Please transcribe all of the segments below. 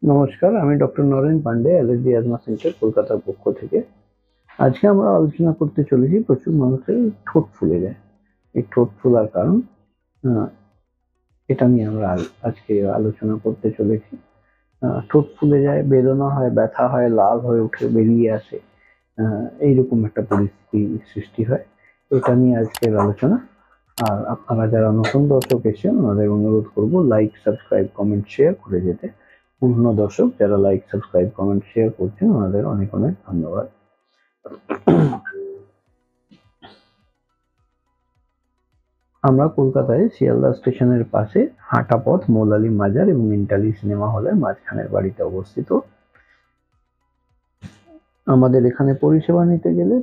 নমস্কার, আমি doctor Naren Pandey, allergy asthma centre, কলকাতার পক্ষ থেকে। আজকে আমরা আলোচনা করতে চলেছি প্রচুর মানুষের ঠোঁট ফুলে যায়। এই ঠোঁট ফোলার কারণ এটা নিয়ে আমরা আজকে আলোচনা করতে চলেছি। ঠোঁট ফুলে যায়, বেদনা হয়, ব্যথা হয়, লাল হয়ে উঠে বেরিয়ে আসে, এইরকম একটা পরিস্থিতি সৃষ্টি হয়। এটা নিয়ে আজকের আলোচনা। আর আপনারা যারা নতুন দর্শক এসেছেন ওনাদের অনুরোধ করবো লাইক, সাবস্ক্রাইব, কমেন্ট, শেয়ার করে যেতে। পুরনো দর্শক যারা লাইক, সাবস্ক্রাইব, কমেন্ট, শেয়ার করছেন ওনাদের অনেক অনেক ধন্যবাদ। আমরা কলকাতায় শিয়ালদা স্টেশনের পাশে হাঁটা পথ, মৌলালী মাজার এবং ইন্টালি সিনেমা হলের মাঝখানের বাড়িতে অবস্থিত। আমাদের এখানে পরিষেবা নিতে গেলে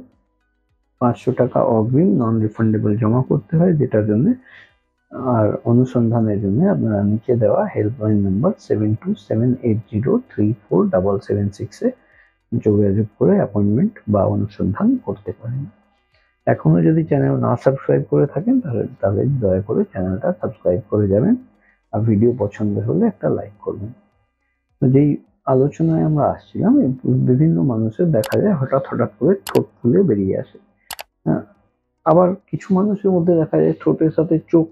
500 টাকা অগ্রিম নন রিফান্ডেবল জমা করতে হয়, যেটার জন্য আর অনুসন্ধানের জন্য আপনারা নিচে দেওয়া হেল্পলাইন নাম্বার 7278034776 যোগাযোগ করে অ্যাপয়েন্টমেন্ট বা অনুসন্ধান করতে পারেন। এখনো যদি চ্যানেল না সাবস্ক্রাইব করে থাকেন তাহলে দয়া করে চ্যানেলটা সাবস্ক্রাইব করে যাবেন, আর ভিডিও পছন্দ হলে একটা লাইক করবেন। তো যেই আলোচনায় আমরা আসছিলাম, বিভিন্ন মানুষের দেখা যায় হঠাৎ করে ঠোঁট ফুলে বেরিয়ে আসে। আবার কিছু মানুষের মধ্যে দেখা যায় ঠোঁটের সাথে চোখ,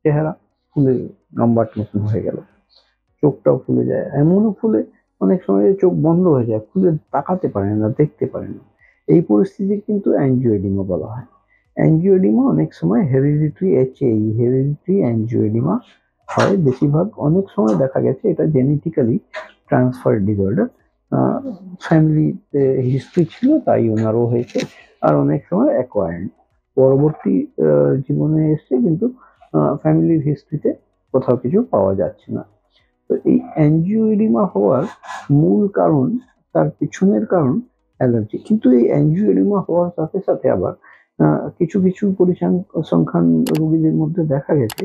চেহারা ফুলে লম্বাট মতন হয়ে গেল, চোখটাও ফুলে যায়। এমনও ফুলে অনেক সময় চোখ বন্ধ হয়ে যায়, খুলে তাকাতে পারে না, দেখতে পারে না। এই পরিস্থিতি কিন্তু অ্যাঞ্জিওএডিমা বলা হয়। অ্যাঞ্জিওএডিমা অনেক সময় হেরিডিটারি অ্যাঞ্জিওএডিমা হয় বেশিরভাগ। অনেক সময় দেখা গেছে এটা জেনেটিক্যালি ট্রান্সফার ডিসঅর্ডার, ফ্যামিলিতে হিস্ট্রি ছিল তাই ওনারও হয়েছে। আর অনেক সময় অ্যাকোয়ার্ড, পরবর্তী জীবনে এসছে, কিন্তু ফ্যামিলির হিস্ট্রিতে কোথাও কিছু পাওয়া যাচ্ছে না। তো এই অ্যাঞ্জিওএডিমা হওয়ার মূল কারণ, তার পিছনের কারণ অ্যালার্জি। কিন্তু এই অ্যাঞ্জিওএডিমা হওয়ার সাথে সাথে আবার কিছু কিছু পরিসংখ্যান রোগীদের মধ্যে দেখা গেছে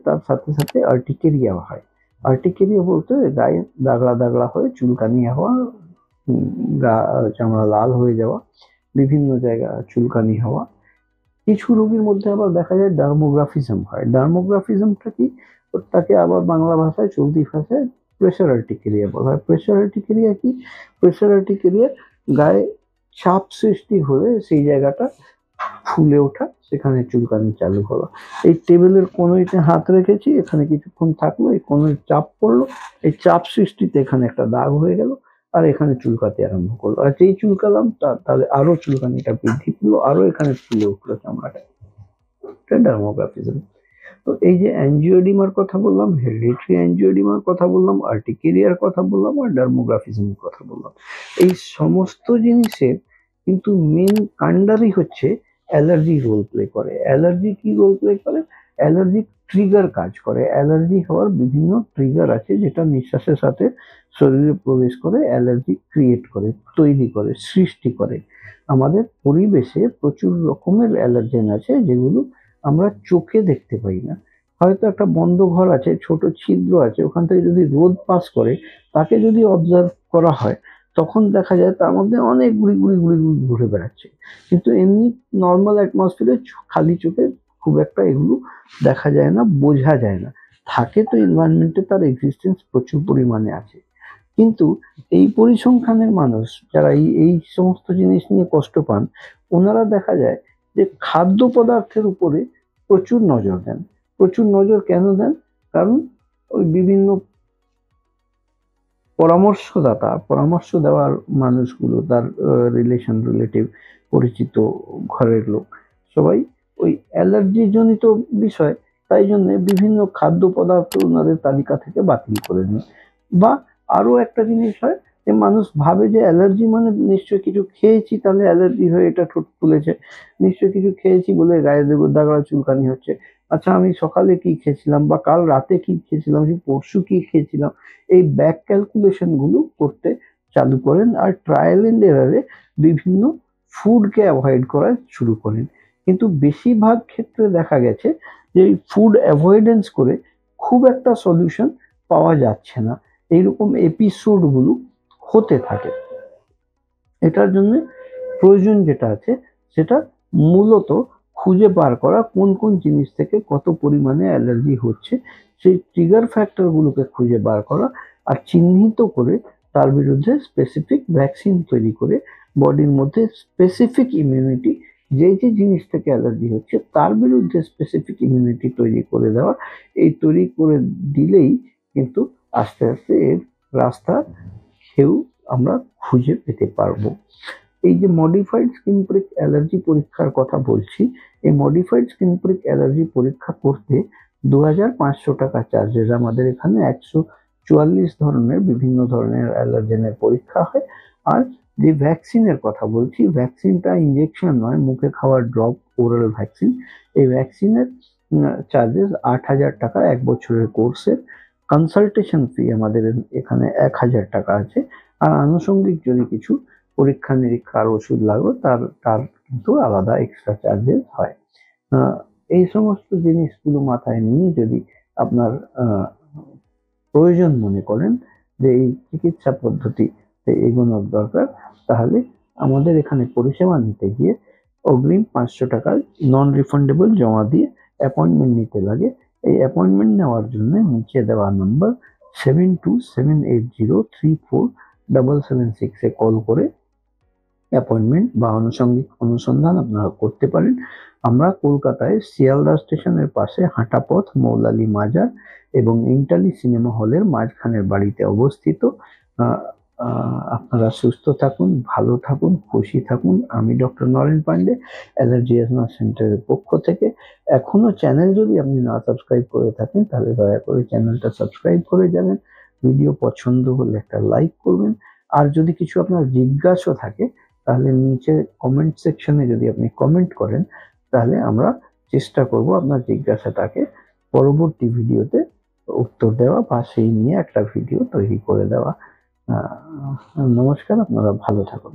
তার সাথে সাথে আর্টিকেরিয়া হয়। আর্টিকেরিয়া বলতে গায়ে দাগলা দাগলা হয়ে চুলকানি হওয়া, গা চামড়া লাল হয়ে যাওয়া, বিভিন্ন জায়গা চুলকানি হওয়া। কিছু রোগীর মধ্যে আবার দেখা যায় ডার্মোগ্রাফিজম হয়। ডার্মোগ্রাফিজমটা কি? তাকে আবার বাংলা ভাষায়, চলতি ভাষায় প্রেসার আর্টিকেরিয়া বলা হয়। প্রেসার আর্টিকেরিয়া কি? প্রেসার আর্টিকেরিয়া গায়ে চাপ সৃষ্টি হলে সেই জায়গাটা ফুলে ওঠা, সেখানে চুলকানি চালু হলো। এই টেবিলের কোনোতে হাত রেখেছি, এখানে কিছুক্ষণ থাকলো, এই কোনোয় চাপ পড়লো, এই চাপ সৃষ্টিতে এখানে একটা দাগ হয়ে গেল, আর এখানে চুলকাতে আরম্ভ করলো। আর যেই চুলকালাম তাহলে আরো চুলকানিটা বৃদ্ধি পেলো, আরো এখানে ফুলে উঠলো চামড়াটা। এটা ডার্মোগ্রাফিজম। তো এই যে অ্যাঞ্জিওএডিমার কথা বললাম, হেরিডিটারি অ্যাঞ্জিওএডিমার কথা বললাম, আর্টিকেরিয়ার কথা বললাম, আর ডার্মোগ্রাফিজমের কথা বললাম, এই সমস্ত জিনিসের কিন্তু মেন কাণ্ডারই হচ্ছে অ্যালার্জি রোল প্লে করে। অ্যালার্জি কি রোল প্লে করে? অ্যালার্জি ট্রিগার কাজ করে। অ্যালার্জি হওয়ার বিভিন্ন ট্রিগার আছে, যেটা নিঃশ্বাসের সাথে শরীরে প্রবেশ করে অ্যালার্জি ক্রিয়েট করে, তৈরি করে, সৃষ্টি করে। আমাদের পরিবেশে প্রচুর রকমের অ্যালার্জেন আছে যেগুলো আমরা চোখে দেখতে পাই না। হয়তো একটা বন্ধ ঘর আছে, ছোট ছিদ্র আছে, ওখান থেকে যদি রোদ পাস করে, তাকে যদি অবজার্ভ করা হয়, তখন দেখা যায় তার মধ্যে অনেক গুড়ি গুড়ি গুড়ি গুড়ি ঘুরে বেড়াচ্ছে। কিন্তু এমনি নর্মাল অ্যাটমসফিয়ারে খালি চোখে খুব একটা এগুলো দেখা যায় না, বোঝা যায় না। থাকে তো এনভায়রনমেন্টে তার এক্সিস্টেন্স প্রচুর পরিমাণে আছে। কিন্তু এই পরিসংখ্যানের মানুষ যারা এই সমস্ত জিনিস নিয়ে কষ্ট পান, ওনারা দেখা যায় যে খাদ্য পদার্থের উপরে প্রচুর নজর দেন। প্রচুর নজর কেন দেন? কারণ ওই বিভিন্ন পরামর্শ দেওয়ার মানুষগুলো, তার রিলেটিভ, পরিচিত, ঘরের লোক, সবাই ওই অ্যালার্জি জনিত বিষয়, তাই জন্য বিভিন্ন খাদ্য পদার্থ ওনাদের তালিকা থেকে বাতিল করে দেন। বা আরো একটা জিনিস হয় যে মানুষ ভাবে যে অ্যালার্জি মানে নিশ্চয়ই কিছু খেয়েছি তাহলে অ্যালার্জি হয়ে এটা ঠোঁট ফুলেছে, নিশ্চয়ই কিছু খেয়েছি বলে গায়ে দাগড়া চুলকানি হচ্ছে। আচ্ছা, আমি সকালে কি খেয়েছিলাম, বা কাল রাতে কি খেয়েছিলাম, পরশু কি খেয়েছিলাম, এই ব্যাক ক্যালকুলেশন গুলো করতে চালু করেন, আর ট্রায়াল এন্ড এরারে বিভিন্ন ফুডকে অ্যাভয়েড করা শুরু করেন। কিন্তু বেশিরভাগ ক্ষেত্রে দেখা গেছে যে এই ফুড অ্যাভয়েডেন্স করে খুব একটা সলিউশন পাওয়া যাচ্ছে না। এইরকম এপিসোড গুলো হতে থাকে। এটার জন্য প্রয়োজন যেটা আছে সেটা মূলত খুঁজে বার করা, কোন কোন জিনিস থেকে কত পরিমাণে অ্যালার্জি হচ্ছে, সেই ট্রিগার ফ্যাক্টর গুলোকে খুঁজে বার করা, আর চিহ্নিত করে তার বিরুদ্ধে স্পেসিফিক ভ্যাকসিন তৈরি করে বডির মধ্যে স্পেসিফিক ইমিউনিটি, যে যে জিনিস থেকে অ্যালার্জি হচ্ছে তার বিরুদ্ধে স্পেসিফিক ইমিউনিটি তৈরি করে দেওয়া। এই তৈরি করে দিলেই কিন্তু আস্তে আস্তে এর রাস্তা কেউ আমরা খুঁজে পেতে পারবো। এই যে মডিফাইড স্কিন প্রিক অ্যালার্জি পরীক্ষার কথা বলছি, এই মডিফাইড স্কিন প্রিক অ্যালার্জি পরীক্ষা করতে 2500 টাকা চার্জেস। আমাদের এখানে 144 ধরনের বিভিন্ন ধরনের অ্যালার্জেনের পরীক্ষা হয়। আর যে ভ্যাকসিনের কথা বলছি, ভ্যাকসিনটা ইঞ্জেকশন নয়, মুখে খাওয়ার ড্রপ ওরাল ভ্যাকসিন। এই ভ্যাকসিনের চার্জেস 8000 টাকা 1 বছরের কোর্সের। কনসালটেশন ফি আমাদের এখানে 1000 টাকা আছে। আর আনুষঙ্গিক যদি কিছু পরীক্ষা নিরীক্ষার ওষুধ লাগবে তার কিন্তু আলাদা এক্সট্রা চার্জেস হয়। এই সমস্ত জিনিসগুলো মাথায় নিয়ে যদি আপনার প্রয়োজন মনে করেন যে এই চিকিৎসা পদ্ধতিতে এগোনোর দরকার, তাহলে আমাদের এখানে পরিষেবা নিতে গিয়ে অগ্রিম 500 টাকা নন রিফান্ডেবল জমা দিয়ে অ্যাপয়েন্টমেন্ট নিতে লাগে। এই অ্যাপয়েন্টমেন্ট নেওয়ার জন্য নিচে দেওয়া নম্বর 7278034776 কল করে অ্যাপয়েন্টমেন্ট বা আনুষঙ্গিক অনুসন্ধান আপনারা করতে পারেন। আমরা কলকাতায় শিয়ালদা স্টেশনের পাশে হাঁটা পথ, মৌলালী মাজার এবং ইন্টালি সিনেমা হলের মাঝখানের বাড়িতে অবস্থিত। আপনারা সুস্থ থাকুন, ভালো থাকুন, খুশি থাকুন। আমি doctor Naren Pandey, allergy asthma সেন্টারের পক্ষ থেকে। এখনো চ্যানেল যদি আপনি না সাবস্ক্রাইব করে থাকেন তাহলে দয়া করে চ্যানেলটা সাবস্ক্রাইব করে যাবেন। ভিডিও পছন্দ হলে একটা লাইক করবেন। আর যদি কিছু আপনার জিজ্ঞাসা থাকে তাহলে নিচে কমেন্ট সেকশনে যদি আপনি কমেন্ট করেন তাহলে আমরা চেষ্টা করব আপনার জিজ্ঞাসাটাকে পরবর্তী ভিডিওতে উত্তর দেওয়া বা সেই নিয়ে একটা ভিডিও তৈরি করে দেওয়া। নমস্কার, আপনারা ভালো থাকুন।